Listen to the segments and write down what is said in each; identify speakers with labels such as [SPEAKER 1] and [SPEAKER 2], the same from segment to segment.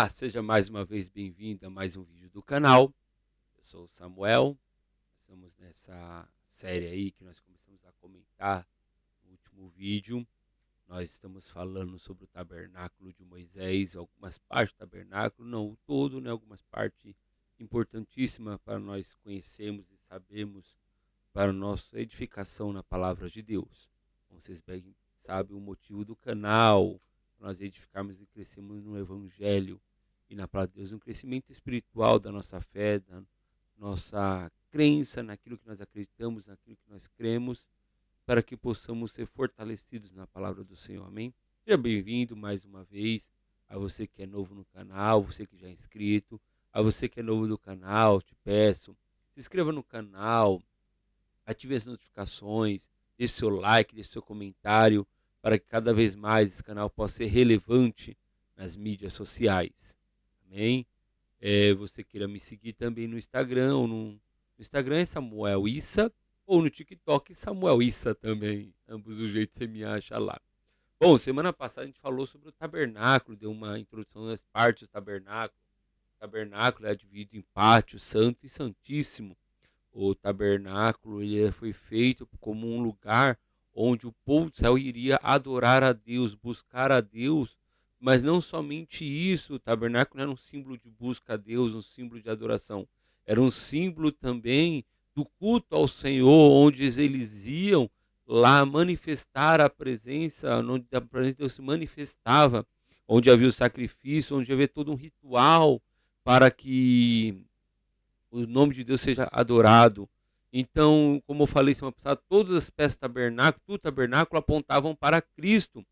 [SPEAKER 1] Seja mais uma vez bem-vindo a mais um vídeo do canal. Eu sou o Samuel. Estamos nessa série aí que nós começamos a comentar no último vídeo. Nós estamos falando sobre o tabernáculo de Moisés, algumas partes do tabernáculo, não o todo, né? Algumas partes importantíssimas para nós conhecermos e sabermos para a nossa edificação na palavra de Deus. Como vocês bem sabem, o motivo do canal, para nós edificarmos e crescermos no Evangelho e na palavra de Deus, um crescimento espiritual da nossa fé, da nossa crença naquilo que nós acreditamos, naquilo que nós cremos, para que possamos ser fortalecidos na palavra do Senhor. Amém? Seja bem-vindo mais uma vez a você que é novo no canal, você que já é inscrito, a você que é novo do canal, te peço, se inscreva no canal, ative as notificações, deixe seu like, deixe seu comentário, para que cada vez mais esse canal possa ser relevante nas mídias sociais. Amém? Você queira me seguir também no Instagram, ou no Instagram é Samuel Issa, ou no TikTok Samuel Issa também. Ambos os jeitos você me acha lá. Bom, semana passada a gente falou sobre o tabernáculo, deu uma introdução das partes do tabernáculo. O tabernáculo é dividido em pátio, santo e santíssimo. O tabernáculo ele foi feito como um lugar onde o povo do céu iria adorar a Deus, buscar a Deus, mas não somente isso, o tabernáculo era um símbolo de busca a Deus, um símbolo de adoração, era um símbolo também do culto ao Senhor, onde eles iam lá manifestar a presença, onde a presença de Deus se manifestava, onde havia o sacrifício, onde havia todo um ritual para que o nome de Deus seja adorado. Então, como eu falei semana passada, todas as peças do tabernáculo apontavam para Cristo.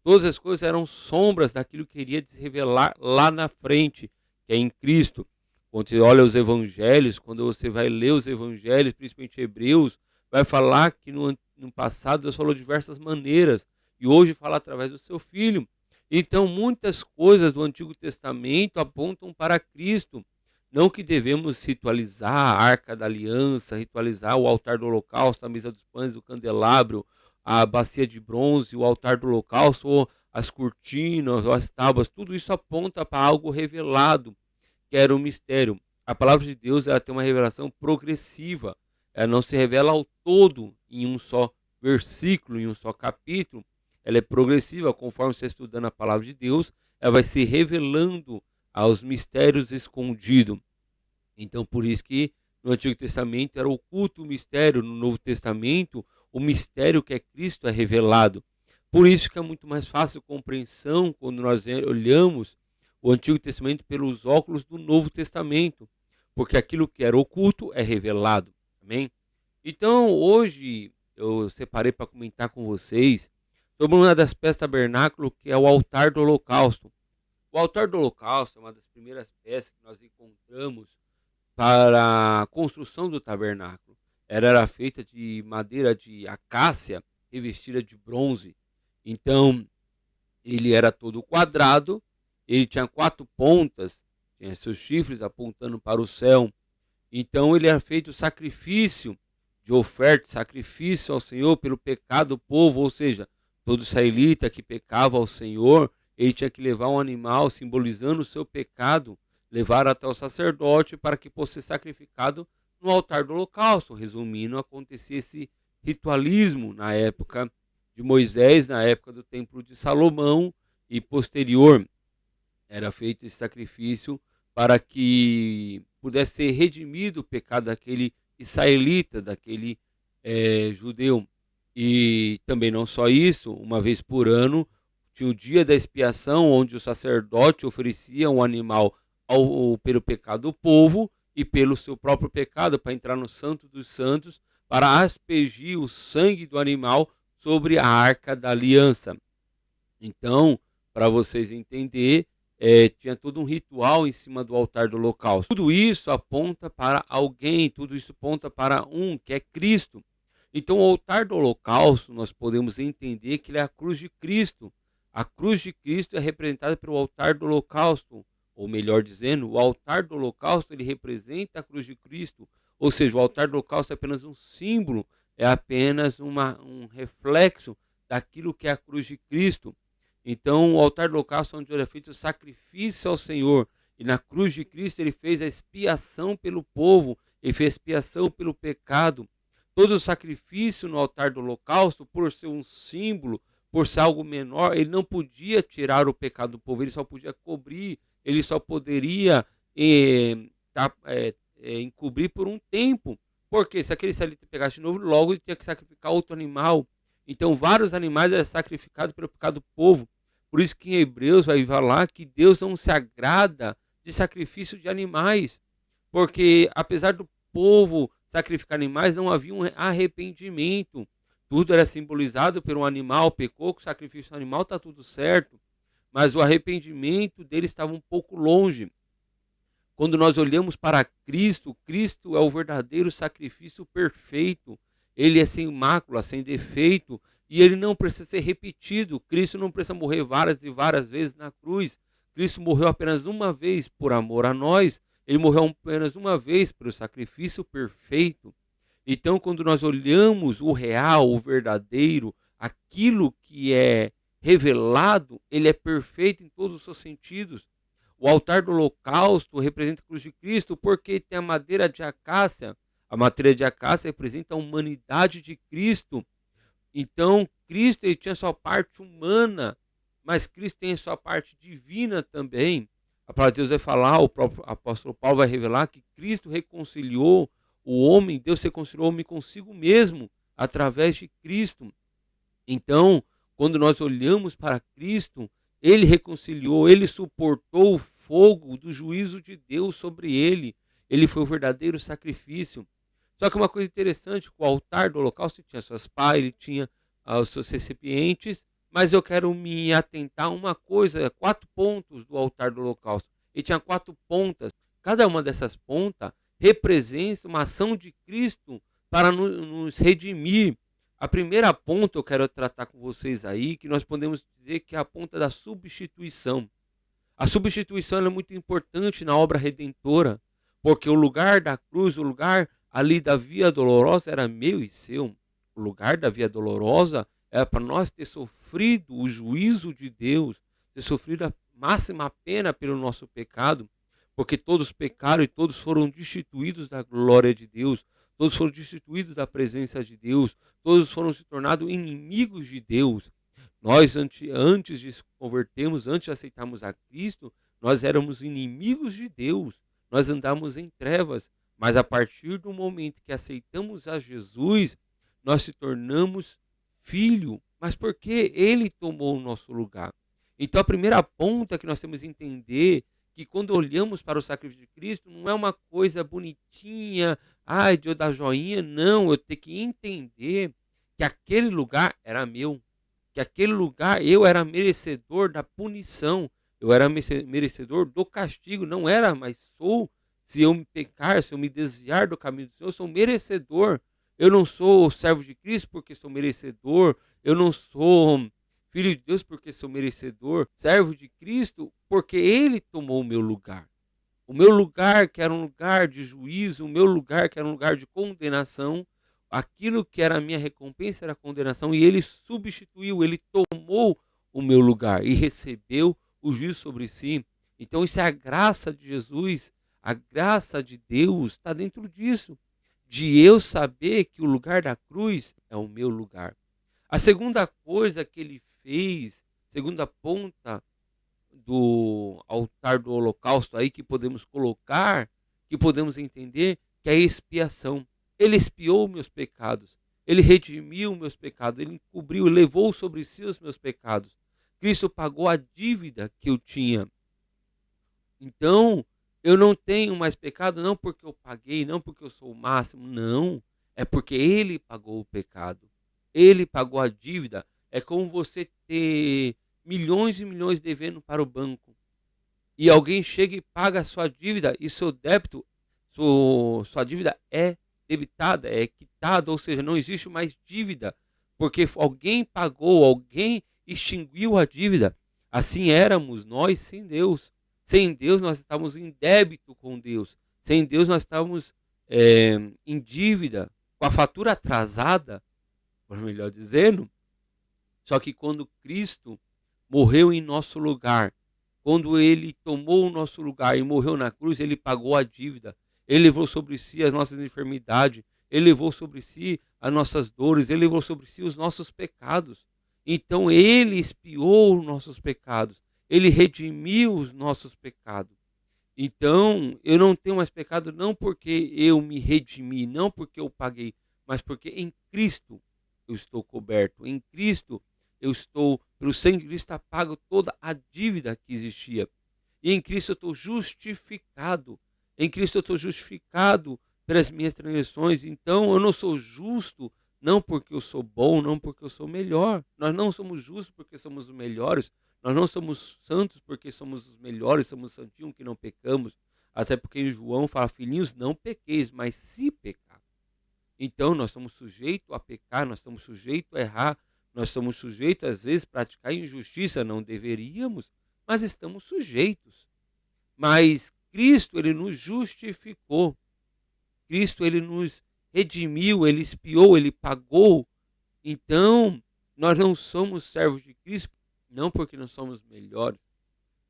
[SPEAKER 1] Todas as coisas eram sombras daquilo que iria se revelar lá na frente, que é em Cristo. Quando você olha os evangelhos, quando você vai ler os evangelhos, principalmente Hebreus, vai falar que no passado Deus falou de diversas maneiras, e hoje fala através do seu Filho. Então, muitas coisas do Antigo Testamento apontam para Cristo. Não que devemos ritualizar a Arca da Aliança, ritualizar o altar do holocausto, a mesa dos pães, o candelabro, a bacia de bronze, o altar do holocausto, ou as cortinas, ou as tábuas, tudo isso aponta para algo revelado, que era um mistério. A palavra de Deus ela tem uma revelação progressiva, ela não se revela ao todo em um só versículo, em um só capítulo, ela é progressiva, conforme você está estudando a palavra de Deus, ela vai se revelando aos mistérios escondidos. Então, por isso que no Antigo Testamento era oculto o mistério, no Novo Testamento o mistério que é Cristo é revelado. Por isso que é muito mais fácil a compreensão quando nós olhamos o Antigo Testamento pelos óculos do Novo Testamento, porque aquilo que era oculto é revelado. Amém? Então, hoje eu separei para comentar com vocês sobre uma das peças do tabernáculo, que é o altar do holocausto. O altar do holocausto é uma das primeiras peças que nós encontramos para a construção do tabernáculo. Ela era feita de madeira de acácia revestida de bronze. Então, ele era todo quadrado, ele tinha 4 pontas, tinha seus chifres apontando para o céu. Então, ele era feito sacrifício de oferta, sacrifício ao Senhor pelo pecado do povo, ou seja, todo israelita que pecava ao Senhor, ele tinha que levar um animal simbolizando o seu pecado, levar até o sacerdote para que fosse sacrificado no altar do holocausto. Resumindo, acontecia esse ritualismo na época de Moisés, na época do templo de Salomão e posterior. Era feito esse sacrifício para que pudesse ser redimido o pecado daquele israelita, daquele judeu. E também não só isso, uma vez por ano tinha o dia da expiação, onde o sacerdote oferecia um animal pelo pecado do povo e pelo seu próprio pecado, para entrar no Santo dos Santos, para aspergir o sangue do animal sobre a Arca da Aliança. Então, para vocês entenderem, tinha todo um ritual em cima do altar do holocausto. Tudo isso aponta para alguém, tudo isso aponta para um, que é Cristo. Então, o altar do holocausto, nós podemos entender que ele é a cruz de Cristo. A cruz de Cristo é representada pelo altar do holocausto, ou melhor dizendo, o altar do holocausto ele representa a cruz de Cristo. Ou seja, o altar do holocausto é apenas um símbolo, é apenas um reflexo daquilo que é a cruz de Cristo. Então, o altar do holocausto, onde era feito o sacrifício ao Senhor, e na cruz de Cristo ele fez a expiação pelo povo, ele fez a expiação pelo pecado. Todo o sacrifício no altar do holocausto, por ser um símbolo, por ser algo menor, ele não podia tirar o pecado do povo, ele só podia cobrir, ele só poderia encobrir por um tempo. Porque se aquele israelita pegasse de novo, logo ele tinha que sacrificar outro animal. Então, vários animais eram sacrificados pelo pecado do povo. Por isso que em Hebreus vai falar que Deus não se agrada de sacrifício de animais. Porque apesar do povo sacrificar animais, não havia um arrependimento. Tudo era simbolizado por um animal, pecou com o sacrifício do animal, está tudo certo. Mas o arrependimento dele estava um pouco longe. Quando nós olhamos para Cristo, Cristo é o verdadeiro sacrifício perfeito. Ele é sem mácula, sem defeito, e ele não precisa ser repetido. Cristo não precisa morrer várias e várias vezes na cruz. Cristo morreu apenas uma vez por amor a nós. Ele morreu apenas uma vez pelo sacrifício perfeito. Então, quando nós olhamos o real, o verdadeiro, aquilo que é revelado, ele é perfeito em todos os seus sentidos. O altar do holocausto representa a cruz de Cristo porque tem a madeira de acácia. A madeira de acácia representa a humanidade de Cristo. Então, Cristo ele tinha sua parte humana, mas Cristo tem a sua parte divina também. A palavra de Deus vai falar, o próprio apóstolo Paulo vai revelar que Cristo reconciliou o homem, Deus reconciliou o homem consigo mesmo, através de Cristo. Então, quando nós olhamos para Cristo, ele reconciliou, ele suportou o fogo do juízo de Deus sobre ele. Ele foi o verdadeiro sacrifício. Só que uma coisa interessante, o altar do holocausto tinha suas pás, ele tinha os seus recipientes, mas eu quero me atentar a uma coisa, 4 pontos do altar do holocausto. Ele tinha 4 pontas. Cada uma dessas pontas representa uma ação de Cristo para nos redimir. A primeira ponta eu quero tratar com vocês aí, que nós podemos dizer que é a ponta da substituição. A substituição é muito importante na obra redentora, porque o lugar da cruz, o lugar ali da via dolorosa era meu e seu. O lugar da via dolorosa era para nós ter sofrido o juízo de Deus, ter sofrido a máxima pena pelo nosso pecado, porque todos pecaram e todos foram destituídos da glória de Deus, todos foram destituídos da presença de Deus, todos foram se tornados inimigos de Deus. Nós, antes de convertermos, antes de aceitarmos a Cristo, nós éramos inimigos de Deus, nós andávamos em trevas, mas a partir do momento que aceitamos a Jesus, nós se tornamos filho. Mas por que ele tomou o nosso lugar? Então a primeira ponta que nós temos que entender que quando olhamos para o sacrifício de Cristo, não é uma coisa bonitinha, ai, de eu dar joinha, não, eu tenho que entender que aquele lugar era meu, que aquele lugar eu era merecedor da punição, eu era merecedor do castigo, não era, mas sou. Se eu me pecar, se eu me desviar do caminho do Senhor, eu sou merecedor. Eu não sou servo de Cristo porque sou merecedor, eu não sou filho de Deus porque sou merecedor, servo de Cristo porque ele tomou o meu lugar. O meu lugar que era um lugar de juízo, o meu lugar que era um lugar de condenação, aquilo que era a minha recompensa era a condenação, e ele substituiu, ele tomou o meu lugar e recebeu o juízo sobre si. Então isso é a graça de Jesus, a graça de Deus está dentro disso, de eu saber que o lugar da cruz é o meu lugar. A segunda coisa que ele fez, segunda ponta do altar do holocausto aí que podemos colocar, que podemos entender, que é a expiação. Ele expiou meus pecados, ele redimiu meus pecados, ele encobriu, levou sobre si os meus pecados. Cristo pagou a dívida que eu tinha. Então, eu não tenho mais pecado não porque eu paguei, não porque eu sou o máximo, não. É porque ele pagou o pecado. Ele pagou a dívida. É como você ter milhões e milhões devendo para o banco. E alguém chega e paga a sua dívida e seu débito, sua dívida é debitada, é quitada, ou seja, não existe mais dívida, porque alguém pagou, alguém extinguiu a dívida. Assim éramos nós sem Deus. Sem Deus nós estávamos em débito com Deus. Sem Deus nós estávamos em dívida, com a fatura atrasada, por melhor dizendo. Só que quando Cristo morreu em nosso lugar. Quando ele tomou o nosso lugar e morreu na cruz, ele pagou a dívida. Ele levou sobre si as nossas enfermidades, ele levou sobre si as nossas dores, ele levou sobre si os nossos pecados. Então ele expiou os nossos pecados, ele redimiu os nossos pecados. Então eu não tenho mais pecado não porque eu me redimi, não porque eu paguei, mas porque em Cristo eu estou coberto, em Cristo eu estou, pelo sangue de Cristo, pago toda a dívida que existia. E em Cristo eu estou justificado. Em Cristo eu estou justificado pelas minhas transgressões. Então eu não sou justo, não porque eu sou bom, não porque eu sou melhor. Nós não somos justos porque somos os melhores. Nós não somos santos porque somos os melhores, somos santinhos que não pecamos. Até porque em João fala, filhinhos, não pequeis, mas se pecar. Então nós estamos sujeitos a pecar, nós estamos sujeitos a errar, nós estamos sujeitos às vezes a praticar injustiça, não deveríamos, mas estamos sujeitos. Mas Cristo, ele nos justificou. Cristo, ele nos redimiu, ele expiou, ele pagou. Então, nós não somos servos de Cristo, não porque não somos melhores,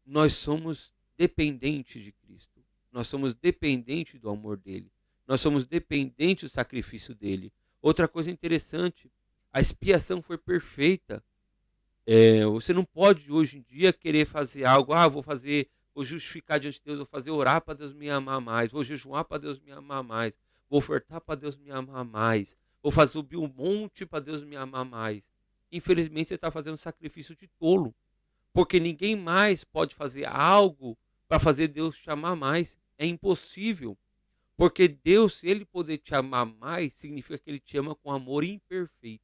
[SPEAKER 1] nós somos dependentes de Cristo. Nós somos dependentes do amor dele. Nós somos dependentes do sacrifício dele. Outra coisa interessante, a expiação foi perfeita. Você não pode hoje em dia querer fazer algo, vou justificar diante de Deus, vou orar para Deus me amar mais, vou jejuar para Deus me amar mais, vou ofertar para Deus me amar mais, vou subir um monte para Deus me amar mais. Infelizmente você está fazendo um sacrifício de tolo, porque ninguém mais pode fazer algo para fazer Deus te amar mais. É impossível. Porque Deus, se ele poder te amar mais, significa que ele te ama com amor imperfeito.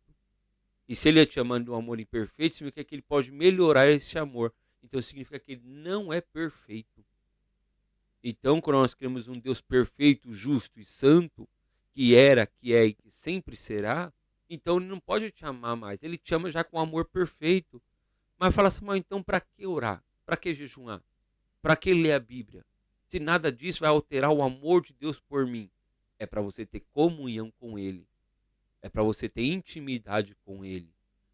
[SPEAKER 1] E se ele te amando de um amor imperfeito, significa que ele pode melhorar esse amor. Então significa que ele não é perfeito. Então, quando nós queremos um Deus perfeito, justo e santo, que era, que é e que sempre será, então ele não pode te amar mais. Ele te ama já com amor perfeito. Mas fala assim, mas então para que orar? Para que jejuar? Para que ler a Bíblia? Se nada disso vai alterar o amor de Deus por mim. É para você ter comunhão com ele. É para você ter intimidade com ele.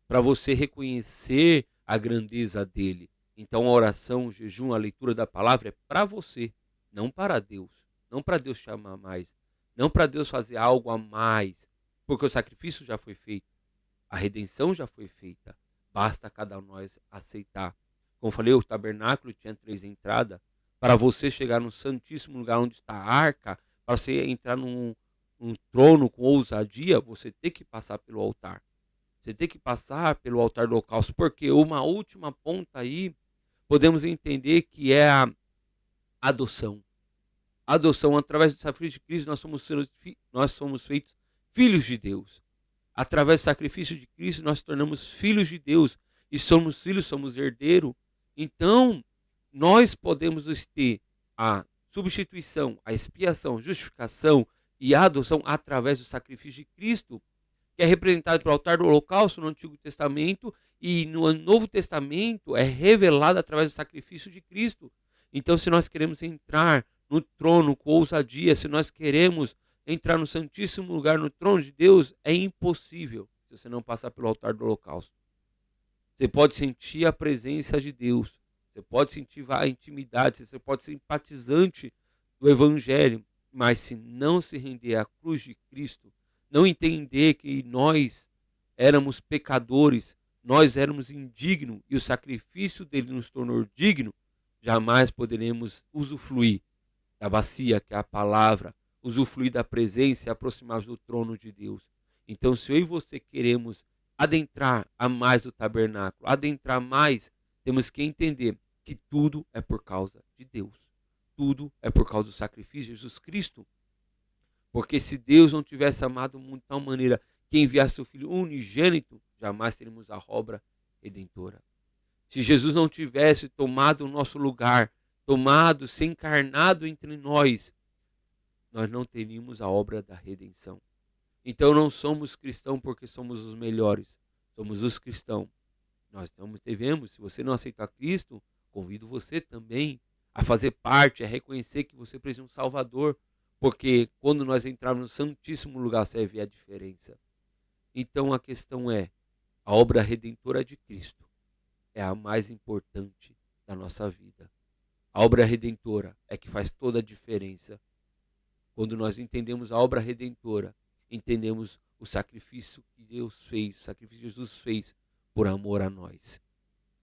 [SPEAKER 1] Para você reconhecer a grandeza dele. Então a oração, o jejum, a leitura da palavra é para você, não para Deus. Não para Deus te amar mais. Não para Deus fazer algo a mais. Porque o sacrifício já foi feito. A redenção já foi feita. Basta cada um de nós aceitar. Como eu falei, o tabernáculo tinha 3 entradas. Para você chegar no santíssimo lugar onde está a arca, para você entrar num trono com ousadia, você tem que passar pelo altar. Você tem que passar pelo altar do holocausto. Porque uma última ponta aí, podemos entender que é a adoção. A adoção, através do sacrifício de Cristo, nós somos feitos filhos de Deus. Através do sacrifício de Cristo, nós tornamos filhos de Deus. E somos filhos, somos herdeiros. Então, nós podemos ter a substituição, a expiação, justificação e a adoção através do sacrifício de Cristo, que é representado pelo altar do holocausto no Antigo Testamento e no Novo Testamento é revelado através do sacrifício de Cristo. Então, se nós queremos entrar no trono com ousadia, se nós queremos entrar no santíssimo lugar, no trono de Deus, é impossível se você não passar pelo altar do holocausto. Você pode sentir a presença de Deus, você pode sentir a intimidade, você pode ser simpatizante do Evangelho, mas se não se render à cruz de Cristo, não entender que nós éramos pecadores, nós éramos indignos e o sacrifício dele nos tornou digno, jamais poderemos usufruir da bacia, que é a palavra, usufruir da presença e aproximar do trono de Deus. Então, se eu e você queremos adentrar a mais do tabernáculo, adentrar mais, temos que entender que tudo é por causa de Deus. Tudo é por causa do sacrifício de Jesus Cristo. Porque se Deus não tivesse amado o mundo de tal maneira que enviasse seu Filho unigênito, jamais teríamos a obra redentora. Se Jesus não tivesse tomado o nosso lugar, se encarnado entre nós, nós não teríamos a obra da redenção. Então não somos cristãos porque somos os melhores, somos os cristãos. Nós devemos, se você não aceitar Cristo, convido você também a fazer parte, a reconhecer que você precisa de um Salvador, porque quando nós entrarmos no santíssimo lugar, você vai ver a diferença. Então a questão é, a obra redentora de Cristo é a mais importante da nossa vida. A obra redentora é que faz toda a diferença. Quando nós entendemos a obra redentora, entendemos o sacrifício que Deus fez, o sacrifício que Jesus fez por amor a nós.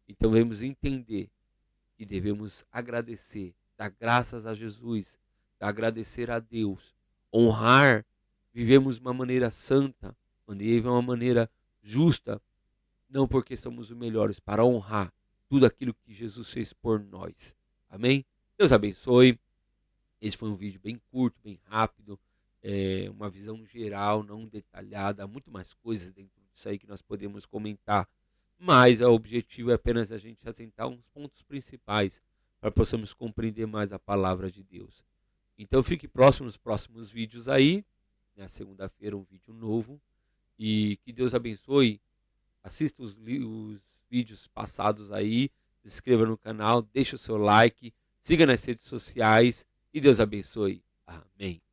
[SPEAKER 1] Então devemos entender que devemos agradecer, dar graças a Jesus, agradecer a Deus, honrar, vivemos de uma maneira santa, de uma maneira justa, não porque somos os melhores, para honrar tudo aquilo que Jesus fez por nós. Amém? Deus abençoe. Esse foi um vídeo bem curto, bem rápido, uma visão geral, não detalhada. Há muito mais coisas dentro disso aí que nós podemos comentar, mas o objetivo é apenas a gente assentar uns pontos principais para possamos compreender mais a palavra de Deus. Então fique próximo nos próximos vídeos aí, na segunda-feira um vídeo novo, e que Deus abençoe. Assista os vídeos passados aí, se inscreva no canal, deixe o seu like, siga nas redes sociais e Deus abençoe. Amém.